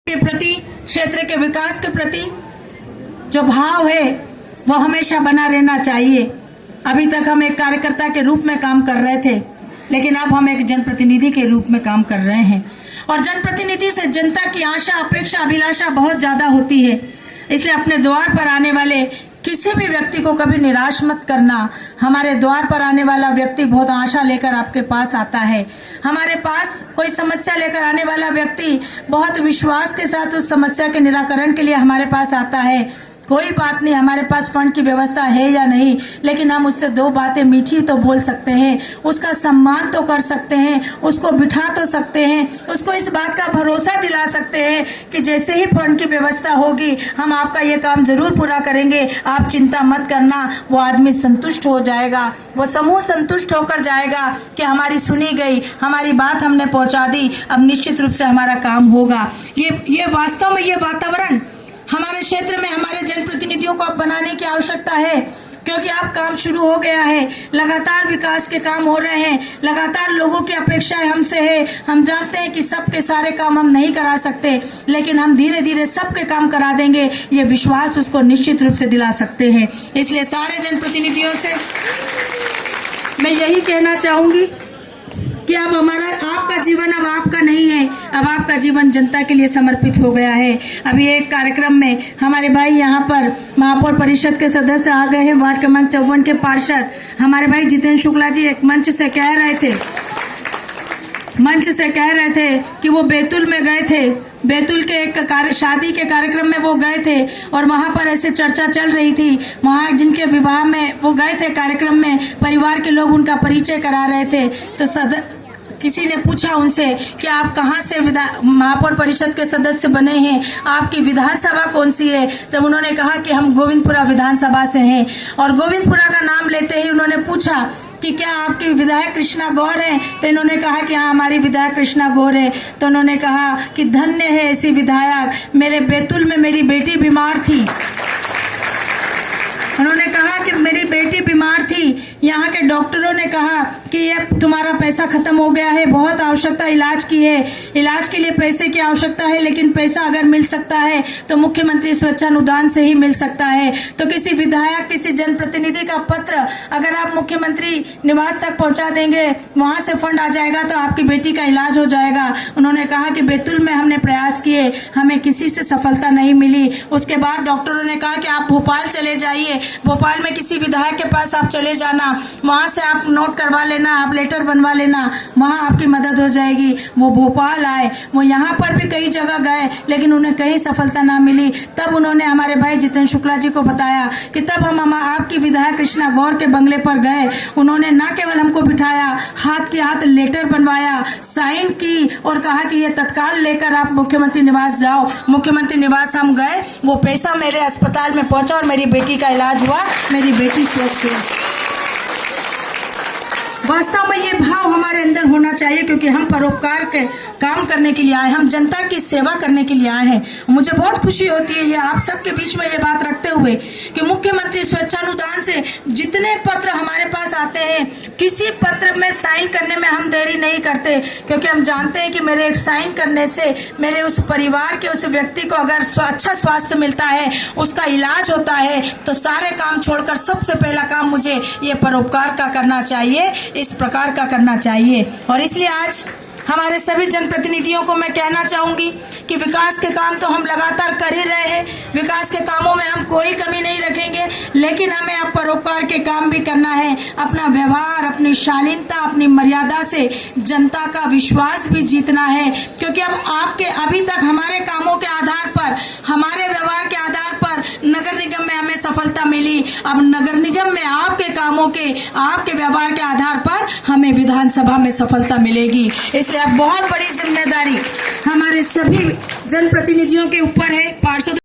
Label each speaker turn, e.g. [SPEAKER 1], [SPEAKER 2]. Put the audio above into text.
[SPEAKER 1] के प्रति, क्षेत्र के विकास के प्रति जो भाव है वो हमेशा बना रहना चाहिए। अभी तक हम एक कार्यकर्ता के रूप में काम कर रहे थे, लेकिन अब हम एक जनप्रतिनिधि के रूप में काम कर रहे हैं और जनप्रतिनिधि से जनता की आशा, अपेक्षा, अभिलाषा बहुत ज्यादा होती है। इसलिए अपने द्वार पर आने वाले किसी भी व्यक्ति को कभी निराश मत करना। हमारे द्वार पर आने वाला व्यक्ति बहुत आशा लेकर आपके पास आता है। हमारे पास कोई समस्या लेकर आने वाला व्यक्ति बहुत विश्वास के साथ उस समस्या के निराकरण के लिए हमारे पास आता है। कोई बात नहीं, हमारे पास फंड की व्यवस्था है या नहीं, लेकिन हम उससे दो बातें मीठी तो बोल सकते हैं, उसका सम्मान तो कर सकते हैं, उसको बिठा तो सकते हैं, उसको इस बात का भरोसा दिला सकते हैं कि जैसे ही फंड की व्यवस्था होगी हम आपका ये काम जरूर पूरा करेंगे, आप चिंता मत करना। वो आदमी संतुष्ट हो जाएगा, वो समूह संतुष्ट होकर जाएगा कि हमारी सुनी गई, हमारी बात हमने पहुंचा दी, अब निश्चित रूप से हमारा काम होगा। ये वास्तव में ये वातावरण हमारे क्षेत्र में हमारे जनप्रतिनिधियों को अब बनाने की आवश्यकता है, क्योंकि अब काम शुरू हो गया है, लगातार विकास के काम हो रहे हैं, लगातार लोगों की अपेक्षाएं हमसे है। हम जानते हैं कि सबके सारे काम हम नहीं करा सकते, लेकिन हम धीरे धीरे सबके काम करा देंगे, ये विश्वास उसको निश्चित रूप से दिला सकते हैं। इसलिए सारे जनप्रतिनिधियों से मैं यही कहना चाहूंगी कि अब आपका जीवन अब आपका नहीं है, अब आपका जीवन जनता के लिए समर्पित हो गया है। अभी एक कार्यक्रम में हमारे भाई यहाँ पर महापौर परिषद के सदस्य आ गए हैं, वार्ड क्रमांक 54 के पार्षद हमारे भाई जितेंद्र शुक्ला जी एक मंच से कह रहे थे कि वो बैतूल में गए थे, बैतूल के एक शादी के कार्यक्रम में वो गए थे और वहां पर ऐसे चर्चा चल रही थी। वहां जिनके विवाह में वो गए थे कार्यक्रम में, परिवार के लोग उनका परिचय करा रहे थे, तो किसी ने पूछा उनसे कि आप कहां से महापौर परिषद के सदस्य बने हैं, आपकी विधानसभा कौन सी है। जब उन्होंने कहा कि हम गोविंदपुरा विधानसभा से हैं और गोविंदपुरा का नाम लेते ही उन्होंने पूछा कि क्या आपकी विधायक कृष्णा गौर है, तो इन्होंने कहा कि हाँ हमारी विधायक कृष्णा गौर है। तो उन्होंने कहा कि धन्य है ऐसी विधायक, मेरे बैतूल में मेरी बेटी बीमार थी, उन्होंने कहा कि मेरी बेटी बीमार थी, यहाँ के डॉक्टरों ने कहा कि ये तुम्हारा पैसा खत्म हो गया है, बहुत आवश्यकता इलाज की है, इलाज के लिए पैसे की आवश्यकता है, लेकिन पैसा अगर मिल सकता है तो मुख्यमंत्री स्वच्छानुदान से ही मिल सकता है। तो किसी विधायक, किसी जनप्रतिनिधि का पत्र अगर आप मुख्यमंत्री निवास तक पहुंचा देंगे, वहां से फंड आ जाएगा तो आपकी बेटी का इलाज हो जाएगा। उन्होंने कहा कि बैतूल में हमने प्रयास किए, हमें किसी से सफलता नहीं मिली। उसके बाद डॉक्टरों ने कहा कि आप भोपाल चले जाइए, भोपाल में किसी विधायक के पास आप चले जाना, वहां से आप नोट करवा लेना, आप लेटर बनवा लेना, वहां आपकी मदद हो जाएगी। वो भोपाल आए, वो यहाँ पर भी कई जगह गए, लेकिन उन्हें कहीं सफलता ना मिली। तब उन्होंने हमारे भाई जितेंद्र शुक्ला जी को बताया कि तब हम आपकी विधायक कृष्णा गौर के बंगले पर गए, उन्होंने न केवल हमको बिठाया, हाथ के हाथ लेटर बनवाया, साइन की और कहा कि ये तत्काल लेकर आप मुख्यमंत्री निवास जाओ। मुख्यमंत्री निवास हम गए, वो पैसा मेरे अस्पताल में पहुंचा और मेरी बेटी का इलाज हुआ, मेरी बेटी स्वस्थ हुई। वास्तव में ये भाव हमारे अंदर होना चाहिए, क्योंकि हम परोपकार के काम करने के लिए आए, हम जनता की सेवा करने के लिए आए हैं। मुझे बहुत खुशी होती है ये आप सबके बीच में ये बात रखते हुए कि मुख्यमंत्री स्वच्छानुदान से जितने पत्र हमारे पास आते हैं, किसी पत्र में साइन करने में हम देरी नहीं करते, क्योंकि हम जानते हैं कि मेरे एक साइन करने से मेरे उस परिवार के उस व्यक्ति को अगर अच्छा स्वास्थ्य मिलता है, उसका इलाज होता है, तो सारे काम छोड़कर सबसे पहला काम मुझे ये परोपकार का करना चाहिए, इस प्रकार का करना चाहिए। और इसलिए आज हमारे सभी जनप्रतिनिधियों को मैं कहना चाहूंगी कि विकास के काम तो हम लगातार कर ही रहे हैं, विकास के कामों में हम कोई कमी नहीं रखेंगे, लेकिन हमें अब परोपकार के काम भी करना है। अपना व्यवहार, अपनी शालीनता, अपनी मर्यादा से जनता का विश्वास भी जीतना है, क्योंकि अब आपके अभी तक हमारे कामों के आधार पर, हमारे व्यवहार के आधार पर नगर निगम में हमें सफलता मिली, अब नगर निगम में आपके कामों के, आपके व्यवहार के आधार पर हमें विधानसभा में सफलता मिलेगी। इसलिए अब बहुत बड़ी जिम्मेदारी हमारे सभी जनप्रतिनिधियों के ऊपर है। पार्षद